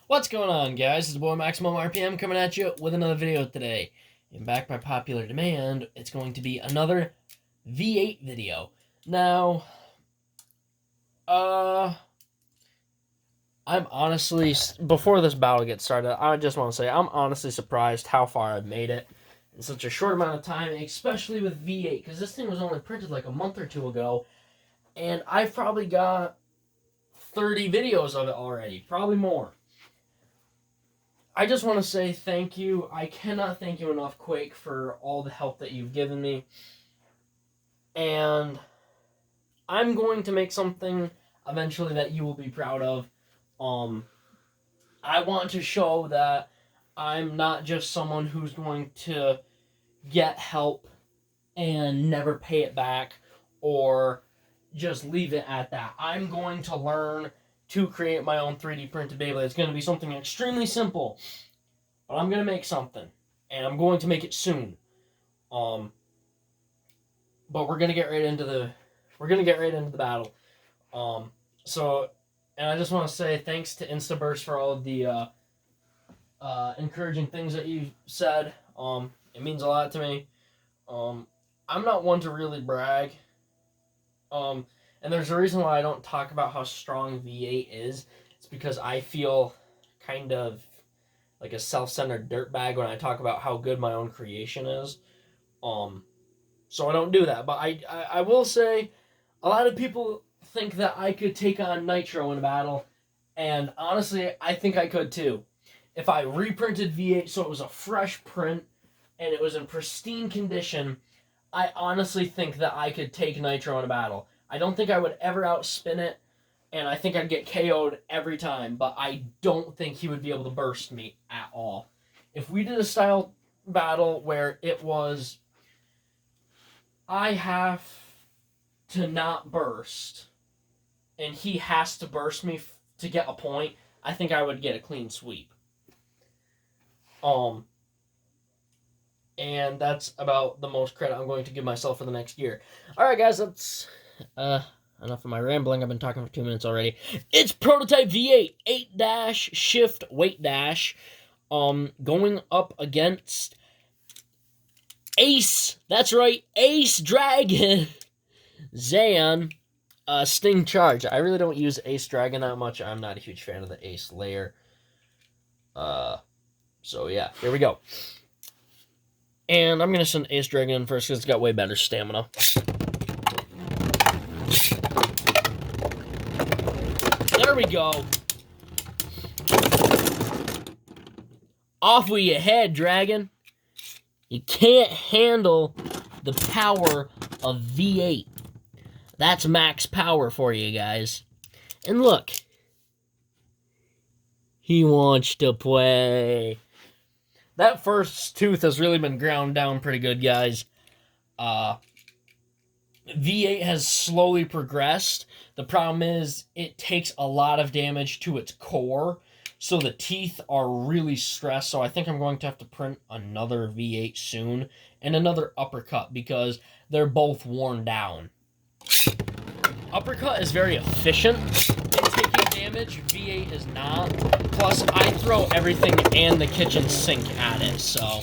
What's going on, guys? It's the boy Maximum RPM coming at you with another video today. And back by popular demand, it's going to be another V8 video. Now, I'm honestly, before this battle gets started, I just want to say I'm honestly surprised how far I've made it in such a short amount of time, especially with V8, because this thing was only printed like a month or two ago, and I've probably got 30 videos of it already, probably more. I just want to say thank you. I cannot thank you enough, Quake, for all the help that you've given me. And I'm going to make something eventually that you will be proud of. I want to show that I'm not just someone who's going to get help and never pay it back or just leave it at that. I'm going to learn to create my own 3D printed Beyblade. It's going to be something extremely simple, but I'm going to make something, and I'm going to make it soon. But we're going to get right into the battle. And I just want to say thanks to Instaburst for all of the encouraging things that you said. It means a lot to me. I'm not one to really brag. And there's a reason why I don't talk about how strong V8 is. It's because I feel kind of like a self-centered dirtbag when I talk about how good my own creation is. So I don't do that. But I will say, a lot of people think that I could take on Nitro in a battle, and honestly, I think I could too. If I reprinted V8 so it was a fresh print and it was in pristine condition, I honestly think that I could take Nitro in a battle. I don't think I would ever outspin it, and I think I'd get KO'd every time, but I don't think he would be able to burst me at all. If we did a style battle where it was, I have to not burst, and he has to burst me to get a point, I think I would get a clean sweep. And that's about the most credit I'm going to give myself for the next year. Alright, guys, that's enough of my rambling. I've been talking for 2 minutes already. It's Prototype V8 8-dash shift weight dash. Going up against Ace. That's right, Ace Dragon. Zan. Sting Charge. I really don't use Ace Dragon that much. I'm not a huge fan of the Ace layer. So yeah, here we go. And I'm going to send Ace Dragon in first because it's got way better stamina. There we go. Off with your head, Dragon. You can't handle the power of V8. That's max power for you guys. And look. He wants to play. That first tooth has really been ground down pretty good, guys. V8 has slowly progressed. The problem is it takes a lot of damage to its core, so the teeth are really stressed. So I think I'm going to have to print another V8 soon and another Uppercut because they're both worn down. Uppercut is very efficient in taking damage. V8 is not. Plus, I throw everything and the kitchen sink at it, so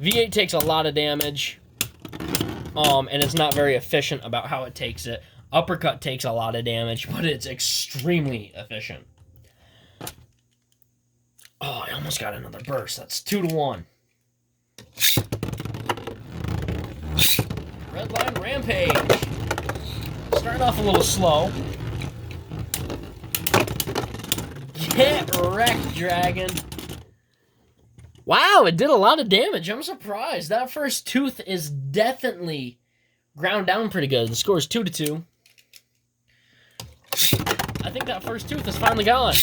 V8 takes a lot of damage, and it's not very efficient about how it takes it. Uppercut takes a lot of damage, but it's extremely efficient. Oh, I almost got another burst. That's 2-1. Redline Rampage. Starting off a little slow. Get wrecked, Dragon. Wow, it did a lot of damage. I'm surprised. That first tooth is definitely ground down pretty good. The score is 2-2. I think that first tooth is finally gone.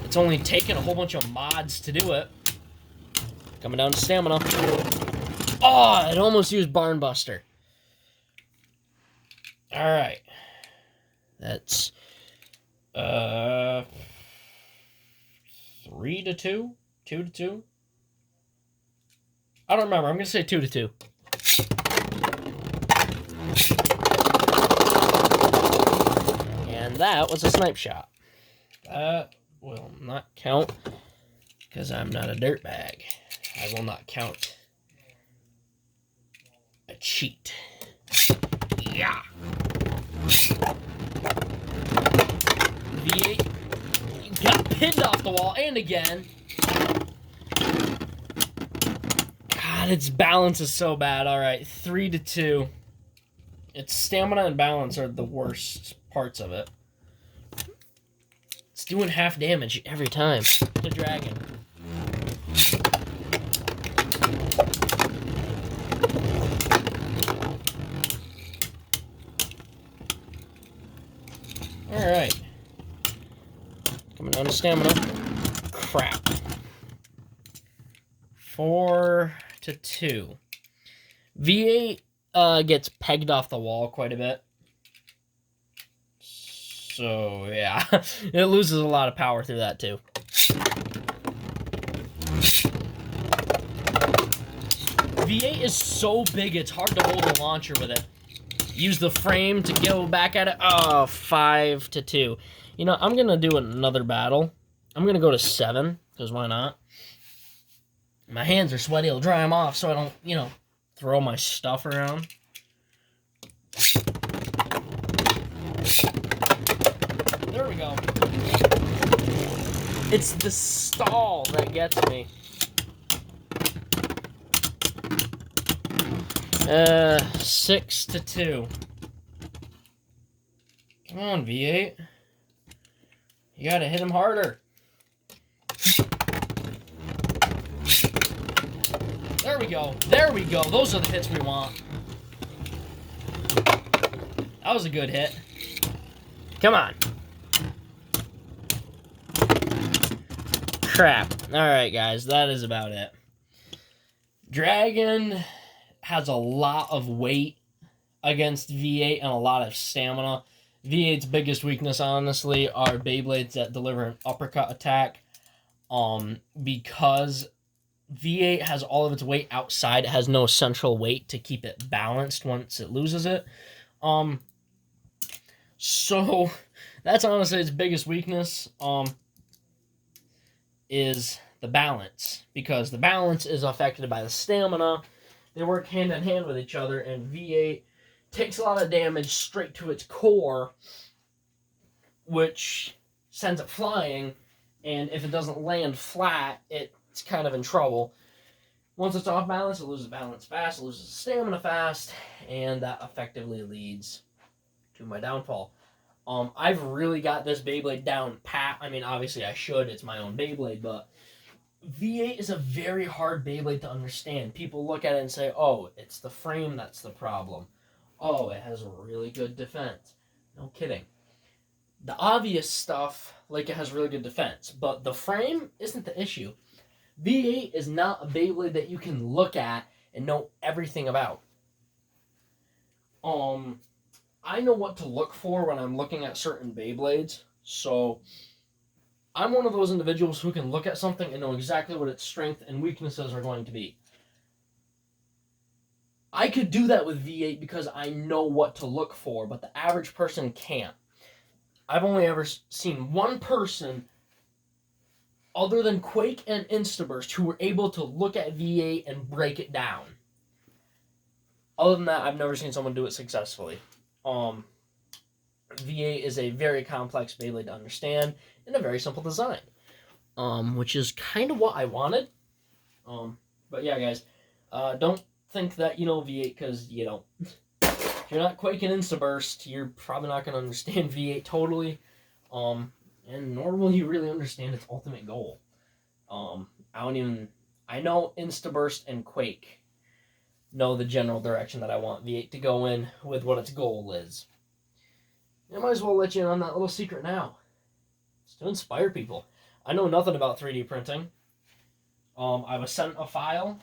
It's only taken a whole bunch of mods to do it. Coming down to stamina. Oh, it almost used Barnbuster. Alright. That's 3-2? 2-2? I don't remember. I'm going to say 2-2. that was a snipe shot. That will not count because I'm not a dirtbag. I will not count a cheat. Yeah. V8 got pinned off the wall, and again. God, its balance is so bad. All right, 3-2. Its stamina and balance are the worst parts of it. It's doing half damage every time. The dragon. All right. Coming down to stamina. Crap. 4-2. V8 gets pegged off the wall quite a bit. So, yeah. It loses a lot of power through that, too. V8 is so big, it's hard to hold a launcher with it. Use the frame to go back at it. Oh, 5-2. You know, I'm going to do another battle. I'm going to go to 7, because why not? My hands are sweaty. I'll dry them off so I don't, you know, throw my stuff around. There we go. It's the stall that gets me. 6-2. Come on, V8. You gotta hit him harder. There we go. There we go. Those are the hits we want. That was a good hit. Come on. Crap. Alright, guys. That is about it. Dragon has a lot of weight against V8 and a lot of stamina. V8's biggest weakness, honestly, are Beyblades that deliver an uppercut attack. Because V8 has all of its weight outside, it has no central weight to keep it balanced once it loses it. So that's honestly its biggest weakness, is the balance, because the balance is affected by the stamina. They work hand in hand with each other, and V8 takes a lot of damage straight to its core, which sends it flying, and if it doesn't land flat, it's kind of in trouble. Once it's off balance, it loses balance fast, it loses stamina fast, and that effectively leads to my downfall. I've really got this Beyblade down pat. I mean, obviously I should, it's my own Beyblade, but V8 is a very hard Beyblade to understand. People look at it and say, oh, it's the frame that's the problem. Oh, it has a really good defense. No kidding. The obvious stuff, like it has really good defense, but the frame isn't the issue. V8 is not a Beyblade that you can look at and know everything about. I know what to look for when I'm looking at certain Beyblades, so I'm one of those individuals who can look at something and know exactly what its strengths and weaknesses are going to be. I could do that with V8 because I know what to look for, but the average person can't. I've only ever seen one person, other than Quake and Instaburst, who were able to look at V8 and break it down. Other than that, I've never seen someone do it successfully. V8 is a very complex Beyblade to understand and a very simple design, which is kind of what I wanted. But yeah, guys, don't think that you know V8 because you don't. If you're not Quake and Instaburst, you're probably not going to understand V8 totally, and nor will you really understand its ultimate goal. I know Instaburst and Quake know the general direction that I want V8 to go in with what its goal is. I might as well let you in on that little secret now. It's to inspire people. I know nothing about 3D printing. I was sent a file,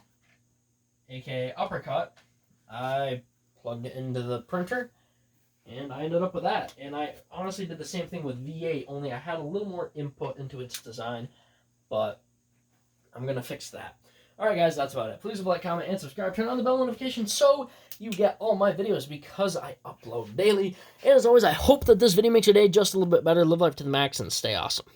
aka Uppercut. I plugged it into the printer, and I ended up with that. And I honestly did the same thing with V8, only I had a little more input into its design, but I'm going to fix that. Alright, guys, that's about it. Please like, comment, and subscribe. Turn on the bell notification so you get all my videos because I upload daily. And as always, I hope that this video makes your day just a little bit better. Live life to the max and stay awesome.